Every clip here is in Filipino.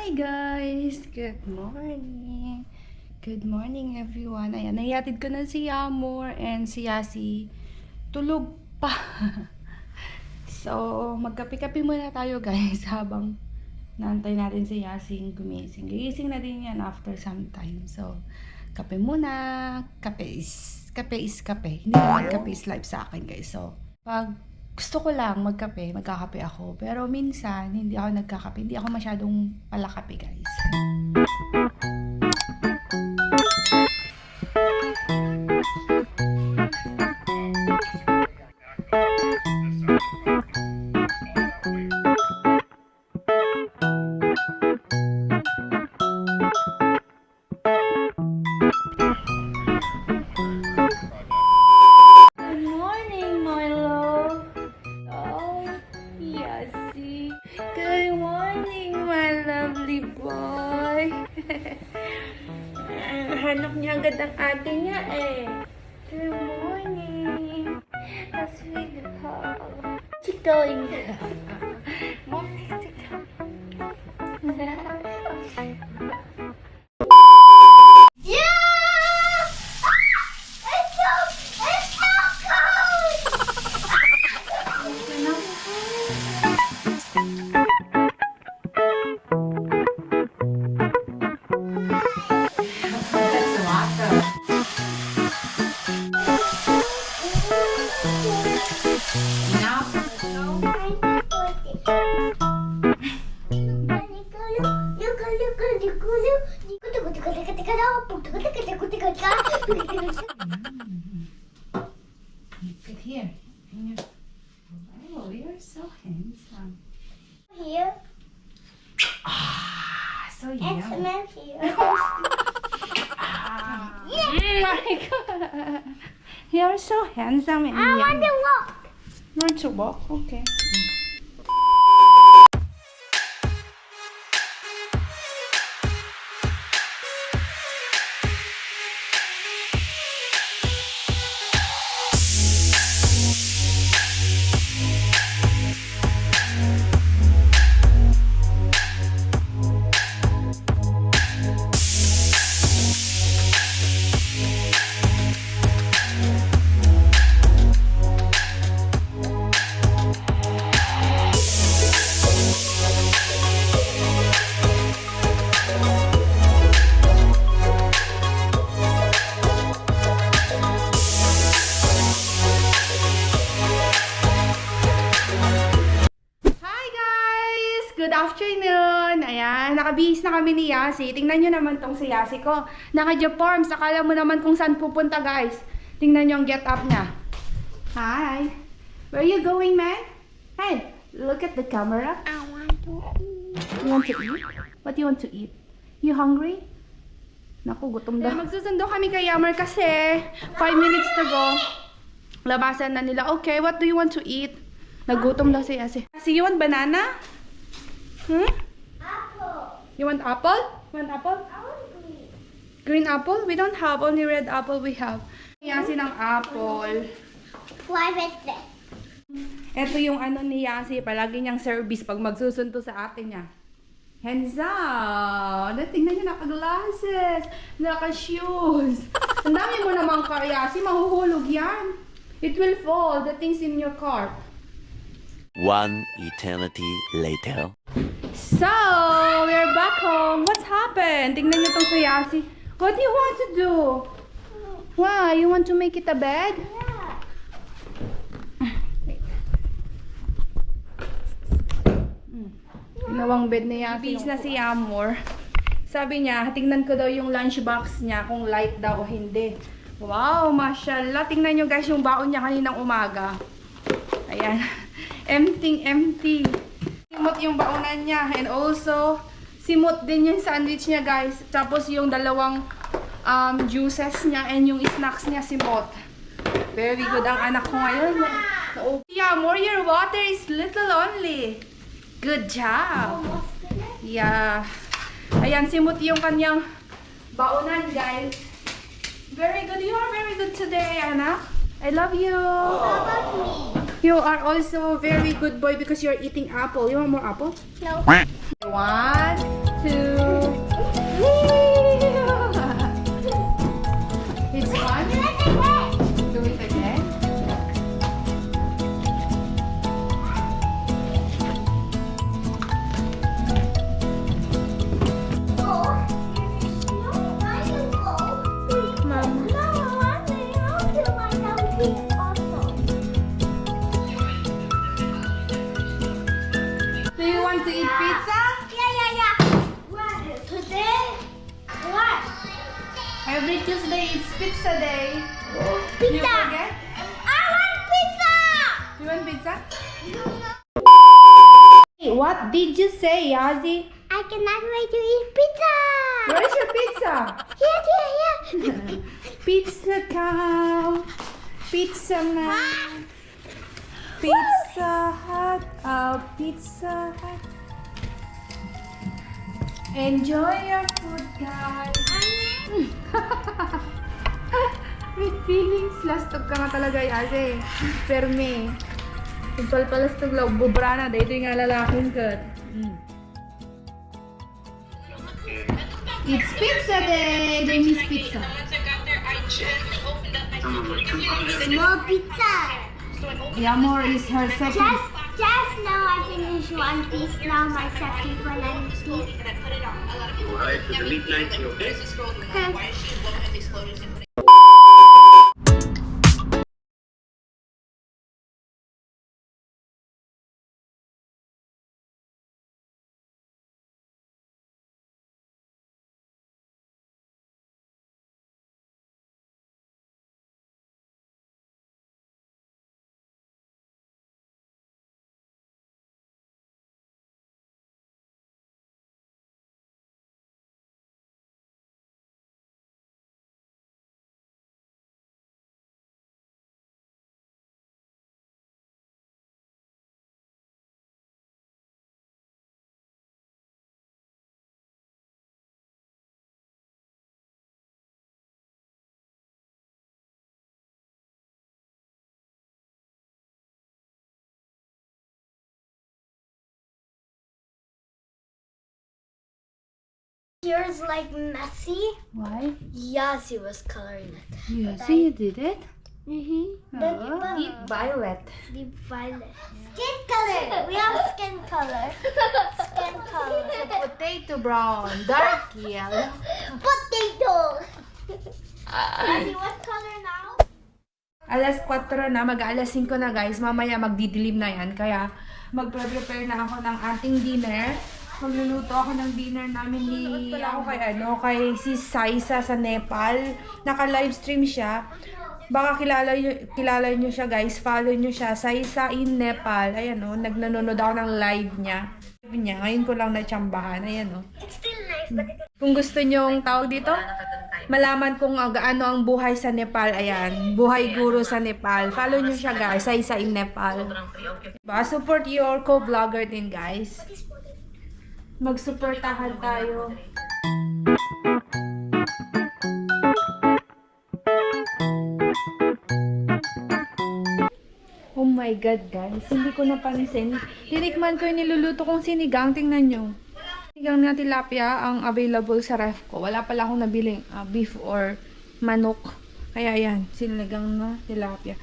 Hi guys! Good morning! Good morning everyone! Ayan, nahihatid ko na si Yamor and si Yasi. Tulog pa! So, magkape-kape muna tayo guys habang naantay natin si Yasi gumising. Gigising na din yan after some time. So, kape muna. Kape is kape. Hindi naman kape is life sa akin guys. So, pag gusto ko lang magkape, magkakape ako. Pero minsan, hindi ako nagkakape. Hindi ako masyadong palakape, guys. Hanap niya agad ang ate niya eh. Good morning. That's really hot. Chikoing. Morning, chiko. Sit here. Oh, you're so handsome. Here. So And young. cement here. My God. You're so handsome and I want to walk. Want to walk? Okay. Good afternoon! Ayan, nakabihis na kami ni Yasi. Tingnan nyo naman tong si Yasi ko. Naka-Japorms. Akala mo naman kung saan pupunta, guys. Tingnan nyo ang get up niya. Hi! Where are you going, man? Hey, look at the camera. I want to eat. You want to eat? What do you want to eat? You hungry? Naku, gutom daw. Magsusundo kami kay Yammer kasi 5 minutes to go. Labasan na nila. Okay, what do you want to eat? Nagutom daw si Yasi. Yasi, you want banana? Hmm? Apple. You want apple? Want apple? I want green. Green apple? We don't have. Only red apple we have. Yasi ng apple. Why is that? Ito yung ano ni Yasi. Palagi niyang service pag magsusundo sa ate niya. Hands out! Tingnan niyo, naka-glasses. Naka-shoes. Ang dami mo naman car, Yasi. Mahuhulog yan. It will fall. The things in your car. One eternity later. So, we're back home. What's happened? Tingnan niyo tong si Yasi. What do you want to do? Why? You want to make it a bed? Yeah. Ginawang bed ni Yasi. Bis na si Yamor. Sabi niya, tingnan ko daw yung lunchbox niya kung light daw o hindi. Wow, mashallah. Tingnan niyo guys yung baon niya kaninang umaga. Ayan. Empty. Simot yung baonan niya. And also, simot din yung sandwich niya guys. Tapos yung dalawang juices niya and yung snacks niya simot. Very good ang anak ko ngayon. Yamor, your water is little only. Good job. Yeah. Ayan, simot yung kanyang baonan guys. Very good. You are very good today, anak. I love you. How about me? You are also very good boy because you're eating apple. You want more apple? No. 1, two. It's fun. Do it again. Mom. Do you want to eat pizza? Today, what? Every Tuesday it's pizza day. You Pizza. forget? I want pizza. You want pizza? What did you say, Yazi? I cannot wait to eat pizza. Where's your pizza? Here. Pizza cow. Pizza man. Pizza Hut. Pizza Hut. Enjoy your food, guys. With feelings. Lastog ka nga talaga, Yazi. Perme. Kung palpalastog lang, bubrana. Dito yung alalaking ka. It's pizza day! They miss pizza. More pizza. Yamor is her second. Just now I finished one piece. Now my second one and piece. Alright, so the lead line, you okay? Yours like messy. Why? Yes, he was coloring it. You see, you did it? Mm-hmm. Deep violet. Deep violet. Skin color. We have skin color. Skin color. Potato brown. Dark yellow. Potato. Daddy, what color now? Alas 4 na, mag-alas 5 na guys. Mamaya magdidilim na yan. Kaya magpre-prepare na ako ng ating dinner. Magluluto ako ng dinner namin ni kay si Saisa sa Nepal. Naka-livestream siya. Baka kilala nyo siya guys. Follow nyo siya. Saisa in Nepal. Ayan o, nanonood ako ng live niya. Ngayon ko lang natsambahan. Ayan o. It's still nice, but Kung gusto nyong tawag dito, malaman kung gaano ang buhay sa Nepal. Ayan, buhay guru sa Nepal. Follow nyo siya guys. Saisa in Nepal. Diba? Support your co-vlogger din guys. Magsuportahan tayo. Oh my God, guys. Hindi ko napansin. Tinikman ko yung niluluto kong sinigang. Tingnan nyo. Sinigang na tilapia ang available sa ref ko. Wala pala akong nabiling beef or manok. Kaya yan, sinigang na tilapia.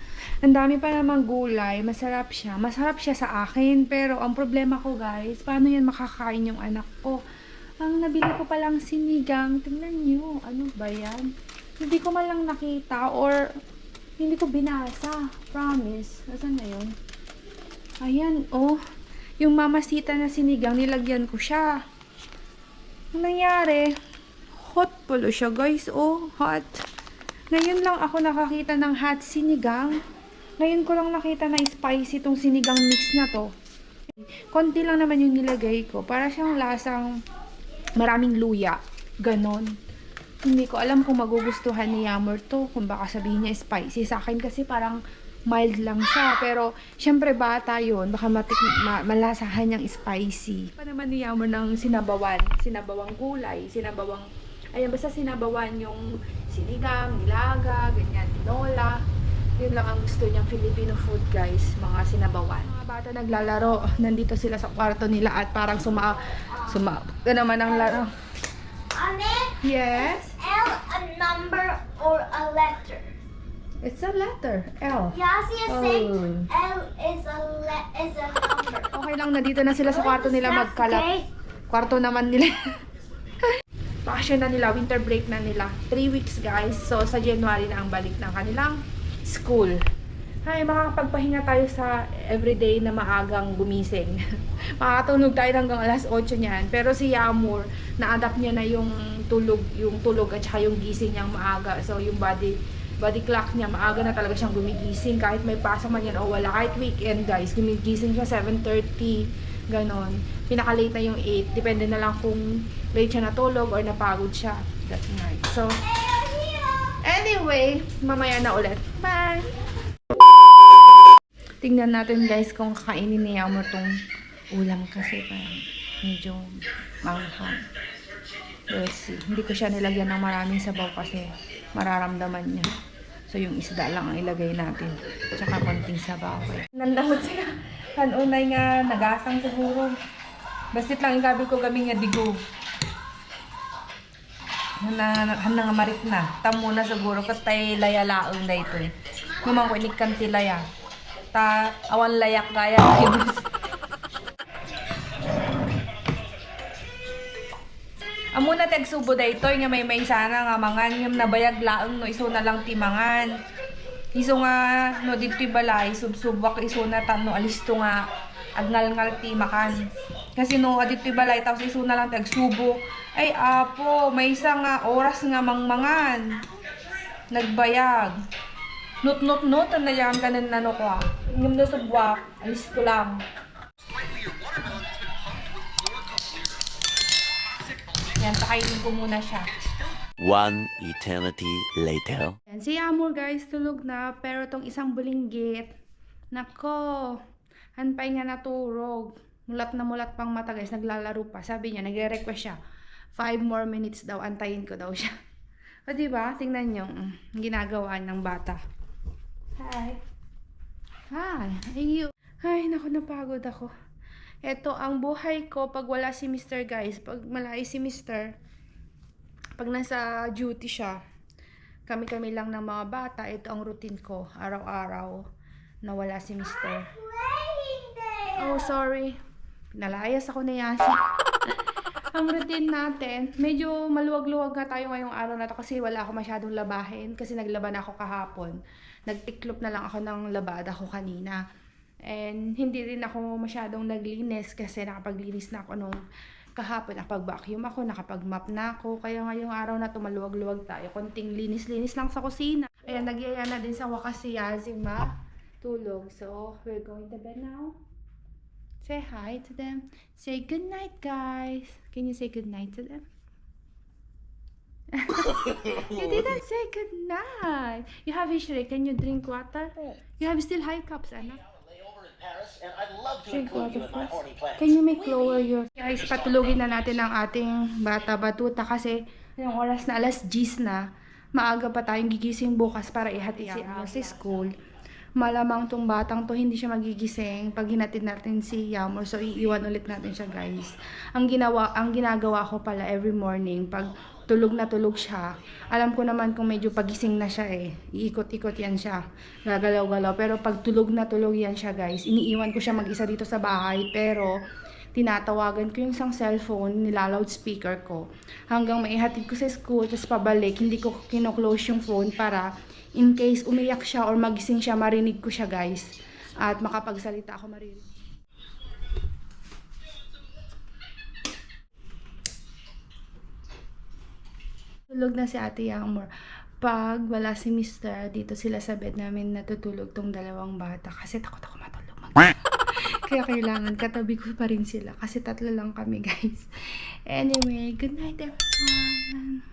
Ang dami pa namang gulay. Masarap siya. Masarap siya sa akin. Pero ang problema ko guys, paano yan makakain yung anak ko? Ang nabili ko palang sinigang. Tingnan nyo. Ano ba yan? Hindi ko man lang nakita or hindi ko binasa. Promise. Asan na yun? Ayan, oh. Yung mamasita na sinigang, nilagyan ko siya. Ang nangyari, hot pala siya guys. Oh, hot. Ngayon lang ako nakakita ng hot sinigang. Ngayon ko lang nakita na spicy itong sinigang mix na to. Konti lang naman yung nilagay ko. Para siyang lasang maraming luya. Ganon. Hindi ko alam kung magugustuhan ni Yammer to. Kung baka sabihin niya spicy. Sa akin kasi parang mild lang siya. Pero, syempre bata yun. Baka malasahan niyang spicy. Pa naman ni Yammer ng sinabawan. Sinabawang gulay. Sinabawang, ayan, basta sinabawan yung sinigang, nilaga, ganyan, tinola. Yun lang ang gusto niyang Filipino food Sumabot ka naman ang laro. Ane, Yes. L a number or a letter? It's a letter. L. Yasi is saying Oh. L is a number. Okay lang, nandito na sila sa kwarto nila magkalap. Okay. Kwarto naman nila. Vacation na nila, winter break na nila. 3 weeks guys. So sa January na ang balik ng kanilang school. Ay, makakapagpahinga tayo sa everyday na maagang gumising. Makakatulog tayo hanggang alas 8 niyan. Pero si Yamur, na-adapt niya na yung tulog at saka yung gising niyang maaga. So yung body clock niya, maaga na talaga siyang gumigising. Kahit may pasok man yan o wala. Kahit weekend guys, gumigising siya 7:30. Ganon. Pinaka-late na yung 8. Depende na lang kung late siya natulog or napagod siya that night. So, anyway, mamaya na ulit. Bye! Tingnan natin guys kung kakainin niya mo tong ulam kasi parang medyo manghang. We'll see. Hindi ko siya nilagyan ng maraming sabaw kasi mararamdaman niya. So yung isda lang ang ilagay natin. Tsaka konting sabaw. Nandamot siya. Kanunay nga nagasang siguro. Basit lang yung gabi ko kami nga digo. Hanang marit na. Tamo na siguro katay layalaong na ito. Ngumang ko inikan tilaya. Ta awan layak kaya. Amo na tagsubo daytoy nga may sana nga mangan ngam nabayag laeng no iso na lang timangan. Iso nga no didto balay subsubwak iso na tanno alisto nga agngal-ngal ti makan. Kasi no didto balay tapos iso na lang tagsubo. Ay apo, may isa nga oras nga mangmangan. Nagbayag. Not ang nayam ka ng nano ko ah. Ngam na subwak, alisto lang. Yan, pakainin ko muna siya. One eternity later. Yan, si Amor guys, tulog na. Pero tong isang bulinggit, nako, hanpay nga naturog. Mulat na mulat pang mata guys, naglalaro pa. Sabi niya, nagre-request siya. 5 more minutes daw, antayin ko daw siya. O diba, tingnan nyo, ginagawa ng bata. Hi. Hi. Ay, naku, napagod ako. Ito ang buhay ko pag wala si Mr. guys. Pag malay si Mr. Pag nasa duty siya, kami-kami lang ng mga bata. Ito ang routine ko. Araw-araw na wala si Mr. Oh, sorry. Pinalayas ako na Yasi. Ang routine natin, medyo maluwag-luwag nga tayo ngayong araw na to kasi wala ako masyadong labahin. Kasi naglaban ako kahapon. Nagtiklop na lang ako ng labada ko kanina. And hindi rin ako masyadong naglinis kasi nakapaglinis na ako nung kahapon. Nakapag-vacuum ako, nakapag-mop na ako. Kaya ngayong araw na tumaluwag-luwag tayo. Konting linis-linis lang sa kusina. Ayan, nagyaya na din sa wakas si Yazzie matulog. So, we're going to bed now. Say hi to them. Say good night, guys. Can you say good night to them? You didn't say good night. You have history. Can you drink water? You have still high cups, Anna. And I'd love to Drink include you water in my first. horny plans. Can you make lower your... Guys, patulugin na natin ang ating bata-batuta kasi yung oras na alas 10 na, maaga pa tayong gigising bukas para ihatid si Amo sa school. Malamang tong batang to hindi siya magigising pag hinatid natin si Yamor. So iiwan ulit natin siya guys. Ang ginagawa ko pala every morning pag tulog na tulog siya. Alam ko naman kung medyo pagising na siya eh. Iikot-ikot yan siya. Gagalaw-galaw. Pero pag tulog na tulog yan siya guys. Iniiwan ko siya mag-isa dito sa bahay. Pero tinatawagan ko yung isang cellphone, nila-loudspeaker ko. Hanggang maihatid ko sa school, tapos pabalik. Hindi ko kino-close yung phone para in case umiyak siya or magising siya, marinig ko siya guys. At makapagsalita ako marinig. Tulog na si Ate Yamor. Pag wala si Mr., dito sila sa bed namin natutulog tong dalawang bata. Kasi takot ako matulog. Kaya kailangan katabi ko pa rin sila. Kasi tatlo lang kami guys. Anyway, good night everyone.